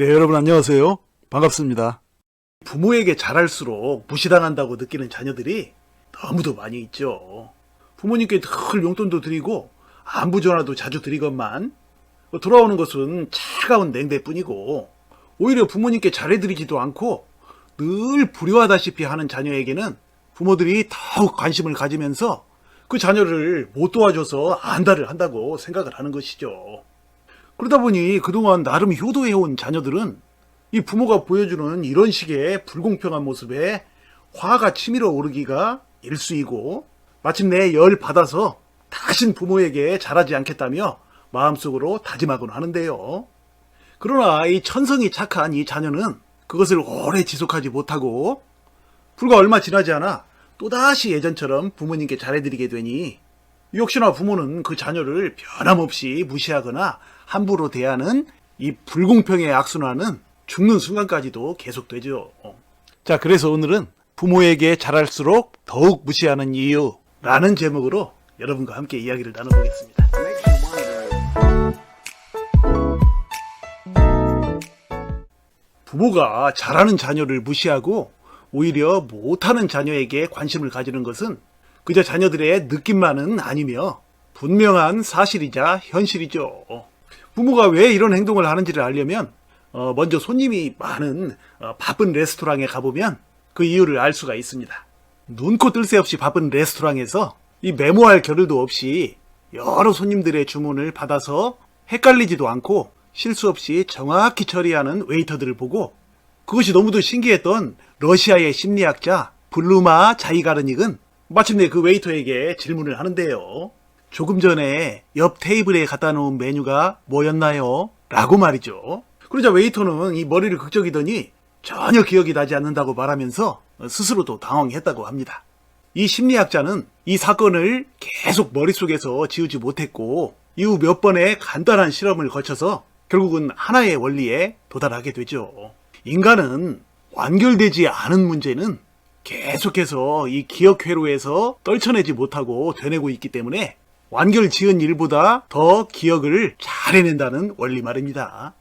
네, 여러분 안녕하세요. 반갑습니다. 부모에게 잘할수록 무시당한다고 느끼는 자녀들이 너무도 많이 있죠. 부모님께 늘 용돈도 드리고 안부 전화도 자주 드리건만 돌아오는 것은 차가운 냉대뿐이고, 오히려 부모님께 잘해드리지도 않고 늘 불효하다시피 하는 자녀에게는 부모들이 더욱 관심을 가지면서 그 자녀를 못 도와줘서 안달을 한다고 생각을 하는 것이죠. 그러다 보니 그동안 나름 효도해온 자녀들은 이 부모가 보여주는 이런 식의 불공평한 모습에 화가 치밀어 오르기가 일쑤이고, 마침내 열 받아서 다신 부모에게 잘하지 않겠다며 마음속으로 다짐하곤 하는데요. 그러나 이 천성이 착한 이 자녀는 그것을 오래 지속하지 못하고 불과 얼마 지나지 않아 또다시 예전처럼 부모님께 잘해드리게 되니, 역시나 부모는 그 자녀를 변함없이 무시하거나 함부로 대하는 이 불공평의 악순환은 죽는 순간까지도 계속되죠. 자, 그래서 오늘은 부모에게 잘할수록 더욱 무시하는 이유라는 제목으로 여러분과 함께 이야기를 나눠보겠습니다. 부모가 잘하는 자녀를 무시하고 오히려 못하는 자녀에게 관심을 가지는 것은 그저 자녀들의 느낌만은 아니며 분명한 사실이자 현실이죠. 부모가 왜 이런 행동을 하는지를 알려면 먼저 손님이 많은 바쁜 레스토랑에 가보면 그 이유를 알 수가 있습니다. 눈코 뜰 새 없이 바쁜 레스토랑에서 이 메모할 겨를도 없이 여러 손님들의 주문을 받아서 헷갈리지도 않고 실수 없이 정확히 처리하는 웨이터들을 보고, 그것이 너무도 신기했던 러시아의 심리학자 블루마 자이가르닉은 마침내 그 웨이터에게 질문을 하는데요. 조금 전에 옆 테이블에 갖다 놓은 메뉴가 뭐였나요? 라고 말이죠. 그러자 웨이터는 이 머리를 극적이더니 전혀 기억이 나지 않는다고 말하면서 스스로도 당황했다고 합니다. 이 심리학자는 이 사건을 계속 머릿속에서 지우지 못했고, 이후 몇 번의 간단한 실험을 거쳐서 결국은 하나의 원리에 도달하게 되죠. 인간은 완결되지 않은 문제는 계속해서 이 기억 회로에서 떨쳐내지 못하고 되뇌고 있기 때문에 완결 지은 일보다 더 기억을 잘 해낸다는 원리 말입니다.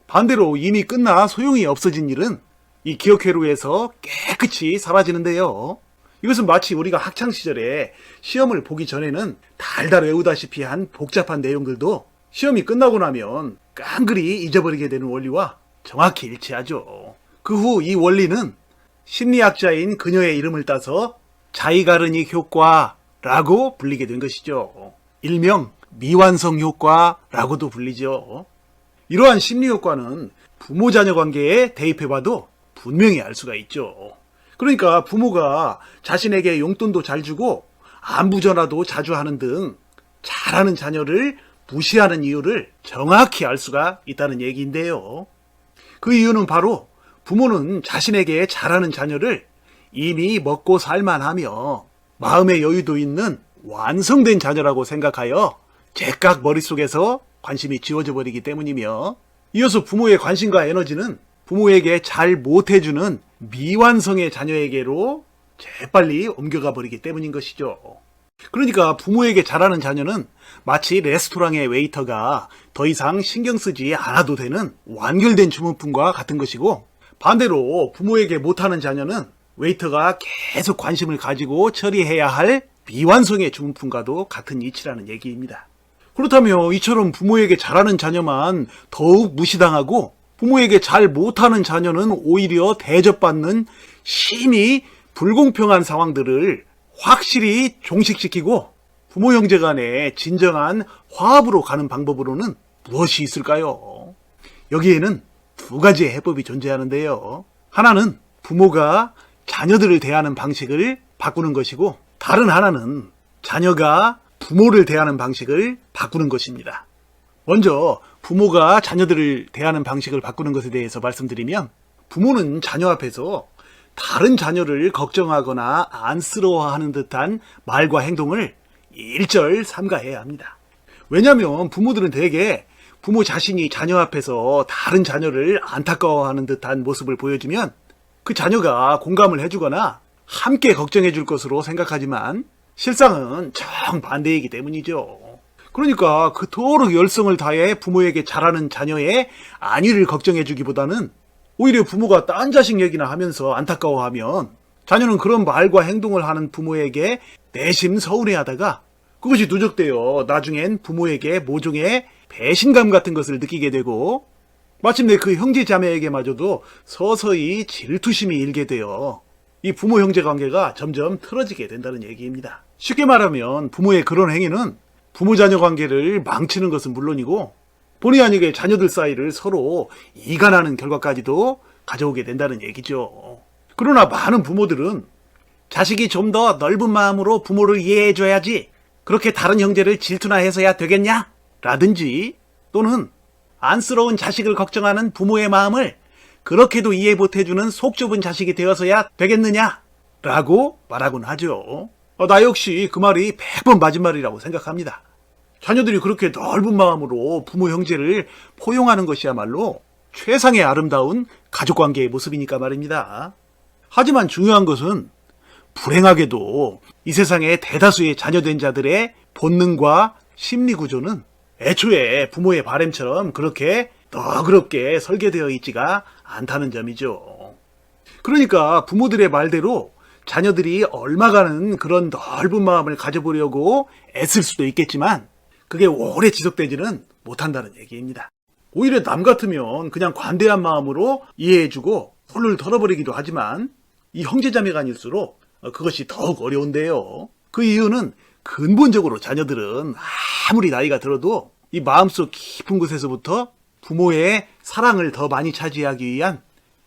반대로 이미 끝나 소용이 없어진 일은 이 기억 회로에서 깨끗이 사라지는데요. 이것은 마치 우리가 학창시절에 시험을 보기 전에는 달달 외우다시피 한 복잡한 내용들도 시험이 끝나고 나면 깡그리 잊어버리게 되는 원리와 정확히 일치하죠. 그 후 이 원리는 심리학자인 그녀의 이름을 따서 자이가르닉 효과라고 불리게 된 것이죠. 일명 미완성 효과라고도 불리죠. 이러한 심리 효과는 부모 자녀 관계에 대입해봐도 분명히 알 수가 있죠. 그러니까 부모가 자신에게 용돈도 잘 주고 안부 전화도 자주 하는 등 잘하는 자녀를 무시하는 이유를 정확히 알 수가 있다는 얘기인데요. 그 이유는 바로 부모는 자신에게 잘하는 자녀를 이미 먹고 살만하며 마음의 여유도 있는 완성된 자녀라고 생각하여 제깍 머릿속에서 관심이 지워져 버리기 때문이며, 이어서 부모의 관심과 에너지는 부모에게 잘 못해주는 미완성의 자녀에게로 재빨리 옮겨가 버리기 때문인 것이죠. 그러니까 부모에게 잘하는 자녀는 마치 레스토랑의 웨이터가 더 이상 신경 쓰지 않아도 되는 완결된 주문품과 같은 것이고, 반대로 부모에게 못하는 자녀는 웨이터가 계속 관심을 가지고 처리해야 할 미완성의 주문품과도 같은 이치라는 얘기입니다. 그렇다면 이처럼 부모에게 잘하는 자녀만 더욱 무시당하고 부모에게 잘 못하는 자녀는 오히려 대접받는 심히 불공평한 상황들을 확실히 종식시키고 부모 형제 간의 진정한 화합으로 가는 방법으로는 무엇이 있을까요? 여기에는 두 가지의 해법이 존재하는데요. 하나는 부모가 자녀들을 대하는 방식을 바꾸는 것이고, 다른 하나는 자녀가 부모를 대하는 방식을 바꾸는 것입니다. 먼저 부모가 자녀들을 대하는 방식을 바꾸는 것에 대해서 말씀드리면, 부모는 자녀 앞에서 다른 자녀를 걱정하거나 안쓰러워하는 듯한 말과 행동을 일절 삼가해야 합니다. 왜냐하면 부모들은 대개 부모 자신이 자녀 앞에서 다른 자녀를 안타까워하는 듯한 모습을 보여주면 그 자녀가 공감을 해주거나 함께 걱정해 줄 것으로 생각하지만 실상은 정반대이기 때문이죠. 그러니까 그토록 열성을 다해 부모에게 잘하는 자녀의 안위를 걱정해주기보다는 오히려 부모가 딴 자식 얘기나 하면서 안타까워하면 자녀는 그런 말과 행동을 하는 부모에게 내심 서운해하다가 그것이 누적되어 나중엔 부모에게 모종의 배신감 같은 것을 느끼게 되고 마침내 그 형제 자매에게마저도 서서히 질투심이 일게 되어 이 부모 형제 관계가 점점 틀어지게 된다는 얘기입니다. 쉽게 말하면 부모의 그런 행위는 부모 자녀 관계를 망치는 것은 물론이고 본의 아니게 자녀들 사이를 서로 이간하는 결과까지도 가져오게 된다는 얘기죠. 그러나 많은 부모들은 자식이 좀 더 넓은 마음으로 부모를 이해해줘야지 그렇게 다른 형제를 질투나 해서야 되겠냐? 라든지 또는 안쓰러운 자식을 걱정하는 부모의 마음을 그렇게도 이해 못해주는 속 좁은 자식이 되어서야 되겠느냐? 라고 말하곤 하죠. 나 역시 그 말이 100번 맞은 말이라고 생각합니다. 자녀들이 그렇게 넓은 마음으로 부모 형제를 포용하는 것이야말로 최상의 아름다운 가족관계의 모습이니까 말입니다. 하지만 중요한 것은 불행하게도 이 세상의 대다수의 자녀된 자들의 본능과 심리 구조는 애초에 부모의 바램처럼 그렇게 너그럽게 설계되어 있지가 않다는 점이죠. 그러니까 부모들의 말대로 자녀들이 얼마간은 그런 넓은 마음을 가져보려고 애쓸 수도 있겠지만 그게 오래 지속되지는 못한다는 얘기입니다. 오히려 남 같으면 그냥 관대한 마음으로 이해해주고 홀을 털어버리기도 하지만 이 형제자매간일수록 그것이 더욱 어려운데요. 그 이유는 근본적으로 자녀들은 아무리 나이가 들어도 이 마음속 깊은 곳에서부터 부모의 사랑을 더 많이 차지하기 위한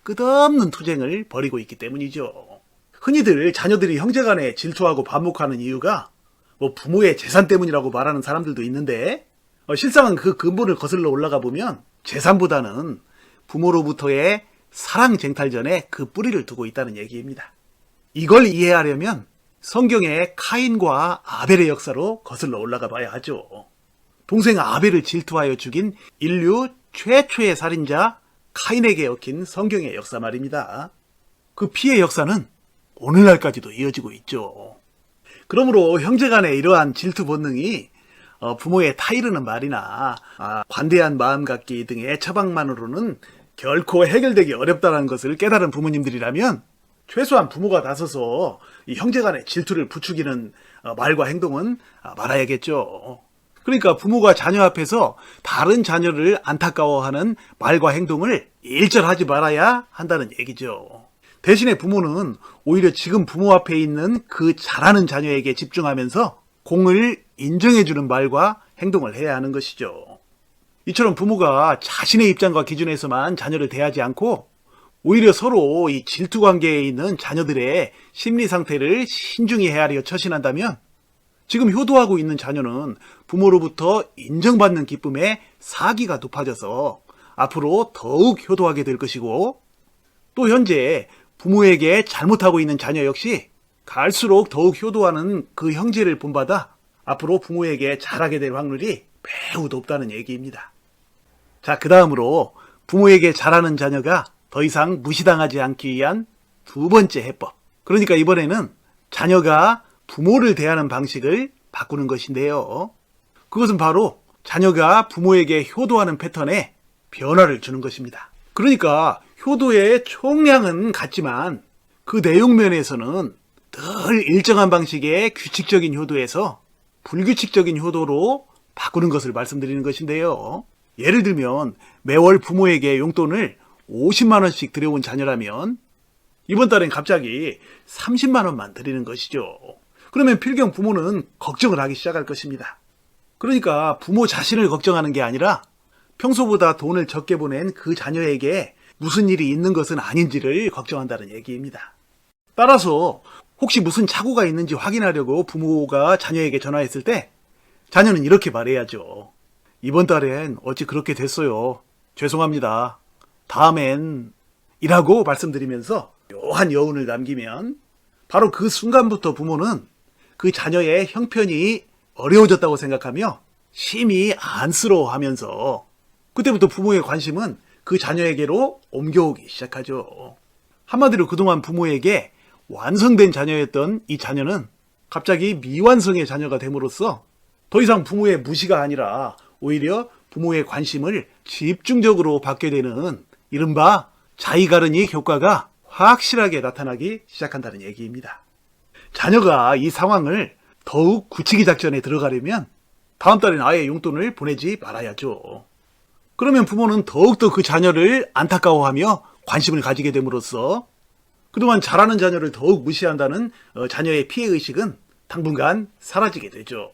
끝없는 투쟁을 벌이고 있기 때문이죠. 흔히들 자녀들이 형제간에 질투하고 반목하는 이유가 부모의 재산 때문이라고 말하는 사람들도 있는데 실상은 그 근본을 거슬러 올라가 보면 재산보다는 부모로부터의 사랑 쟁탈전에 그 뿌리를 두고 있다는 얘기입니다. 이걸 이해하려면 성경의 카인과 아벨의 역사로 거슬러 올라가 봐야 하죠. 동생 아벨을 질투하여 죽인 인류 최초의 살인자 카인에게 얽힌 성경의 역사 말입니다. 그 피해 역사는 오늘날까지도 이어지고 있죠. 그러므로 형제간의 이러한 질투 본능이 부모의 타이르는 말이나 관대한 마음 갖기 등의 처방만으로는 결코 해결되기 어렵다는 것을 깨달은 부모님들이라면 최소한 부모가 나서서 이 형제간의 질투를 부추기는 말과 행동은 말아야겠죠. 그러니까 부모가 자녀 앞에서 다른 자녀를 안타까워하는 말과 행동을 일절하지 말아야 한다는 얘기죠. 대신에 부모는 오히려 지금 부모 앞에 있는 그 잘하는 자녀에게 집중하면서 공을 인정해주는 말과 행동을 해야 하는 것이죠. 이처럼 부모가 자신의 입장과 기준에서만 자녀를 대하지 않고 오히려 서로 이 질투 관계에 있는 자녀들의 심리 상태를 신중히 헤아려 처신한다면 지금 효도하고 있는 자녀는 부모로부터 인정받는 기쁨에 사기가 높아져서 앞으로 더욱 효도하게 될 것이고 또 현재 부모에게 잘못하고 있는 자녀 역시 갈수록 더욱 효도하는 그 형제를 본받아 앞으로 부모에게 잘하게 될 확률이 매우 높다는 얘기입니다. 자, 그 다음으로 부모에게 잘하는 자녀가 더 이상 무시당하지 않기 위한 두 번째 해법. 그러니까 이번에는 자녀가 부모를 대하는 방식을 바꾸는 것인데요. 그것은 바로 자녀가 부모에게 효도하는 패턴에 변화를 주는 것입니다. 그러니까 효도의 총량은 같지만 그 내용 면에서는 늘 일정한 방식의 규칙적인 효도에서 불규칙적인 효도로 바꾸는 것을 말씀드리는 것인데요. 예를 들면 매월 부모에게 용돈을 50만 원씩 들여온 자녀라면 이번 달엔 갑자기 30만 원만 드리는 것이죠. 그러면 필경 부모는 걱정을 하기 시작할 것입니다. 그러니까 부모 자신을 걱정하는 게 아니라 평소보다 돈을 적게 보낸 그 자녀에게 무슨 일이 있는 것은 아닌지를 걱정한다는 얘기입니다. 따라서 혹시 무슨 착오가 있는지 확인하려고 부모가 자녀에게 전화했을 때 자녀는 이렇게 말해야죠. 이번 달엔 어찌 그렇게 됐어요. 죄송합니다. 다음엔 이라고 말씀드리면서 묘한 여운을 남기면 바로 그 순간부터 부모는 그 자녀의 형편이 어려워졌다고 생각하며 심히 안쓰러워하면서 그때부터 부모의 관심은 그 자녀에게로 옮겨오기 시작하죠. 한마디로 그동안 부모에게 완성된 자녀였던 이 자녀는 갑자기 미완성의 자녀가 됨으로써 더 이상 부모의 무시가 아니라 오히려 부모의 관심을 집중적으로 받게 되는 이른바 자이가르니 효과가 확실하게 나타나기 시작한다는 얘기입니다. 자녀가 이 상황을 더욱 굳히기 작전에 들어가려면 다음 달엔 아예 용돈을 보내지 말아야죠. 그러면 부모는 더욱더 그 자녀를 안타까워하며 관심을 가지게 됨으로써 그동안 잘하는 자녀를 더욱 무시한다는 자녀의 피해의식은 당분간 사라지게 되죠.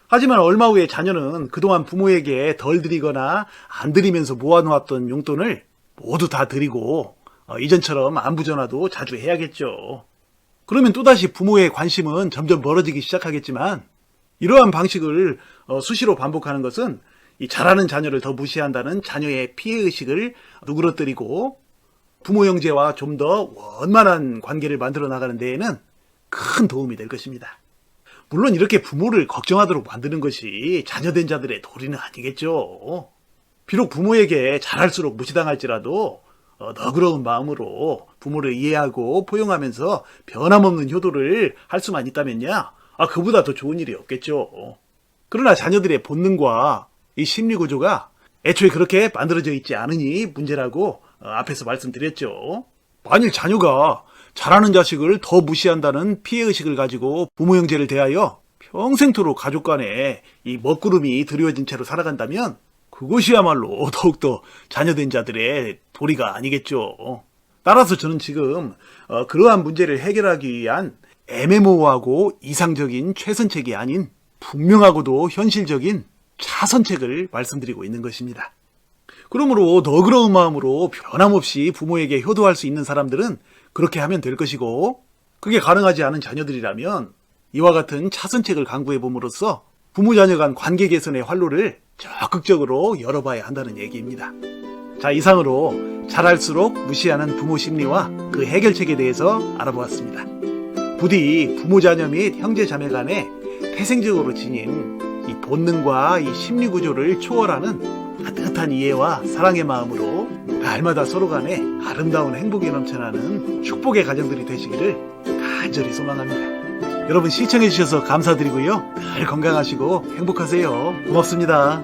하지만 얼마 후에 자녀는 그동안 부모에게 덜 드리거나 안 드리면서 모아놓았던 용돈을 모두 다 드리고 이전처럼 안부 전화도 자주 해야겠죠. 그러면 또다시 부모의 관심은 점점 멀어지기 시작하겠지만 이러한 방식을 수시로 반복하는 것은 이 잘하는 자녀를 더 무시한다는 자녀의 피해의식을 누그러뜨리고 부모 형제와 좀 더 원만한 관계를 만들어 나가는 데에는 큰 도움이 될 것입니다. 물론 이렇게 부모를 걱정하도록 만드는 것이 자녀된 자들의 도리는 아니겠죠. 비록 부모에게 잘할수록 무시당할지라도 너그러운 마음으로 부모를 이해하고 포용하면서 변함없는 효도를 할 수만 있다면야 그보다 더 좋은 일이 없겠죠. 그러나 자녀들의 본능과 이 심리구조가 애초에 그렇게 만들어져 있지 않으니 문제라고 앞에서 말씀드렸죠. 만일 자녀가 잘하는 자식을 더 무시한다는 피해의식을 가지고 부모 형제를 대하여 평생토록 가족 간에 이 먹구름이 드리워진 채로 살아간다면 그것이야말로 더욱더 자녀된 자들의 도리가 아니겠죠. 따라서 저는 지금 그러한 문제를 해결하기 위한 애매모호하고 이상적인 최선책이 아닌 분명하고도 현실적인 차선책을 말씀드리고 있는 것입니다. 그러므로 너그러운 마음으로 변함없이 부모에게 효도할 수 있는 사람들은 그렇게 하면 될 것이고, 그게 가능하지 않은 자녀들이라면 이와 같은 차선책을 강구해 봄으로써 부모 자녀 간 관계 개선의 활로를 적극적으로 열어봐야 한다는 얘기입니다. 자, 이상으로 잘할수록 무시하는 부모 심리와 그 해결책에 대해서 알아보았습니다. 부디 부모 자녀 및 형제 자매 간에 태생적으로 지닌 이 본능과 이 심리 구조를 초월하는 따뜻한 이해와 사랑의 마음으로 날마다 서로 간에 아름다운 행복이 넘쳐나는 축복의 가정들이 되시기를 간절히 소망합니다. 여러분 시청해 주셔서 감사드리고요. 늘 건강하시고 행복하세요. 고맙습니다.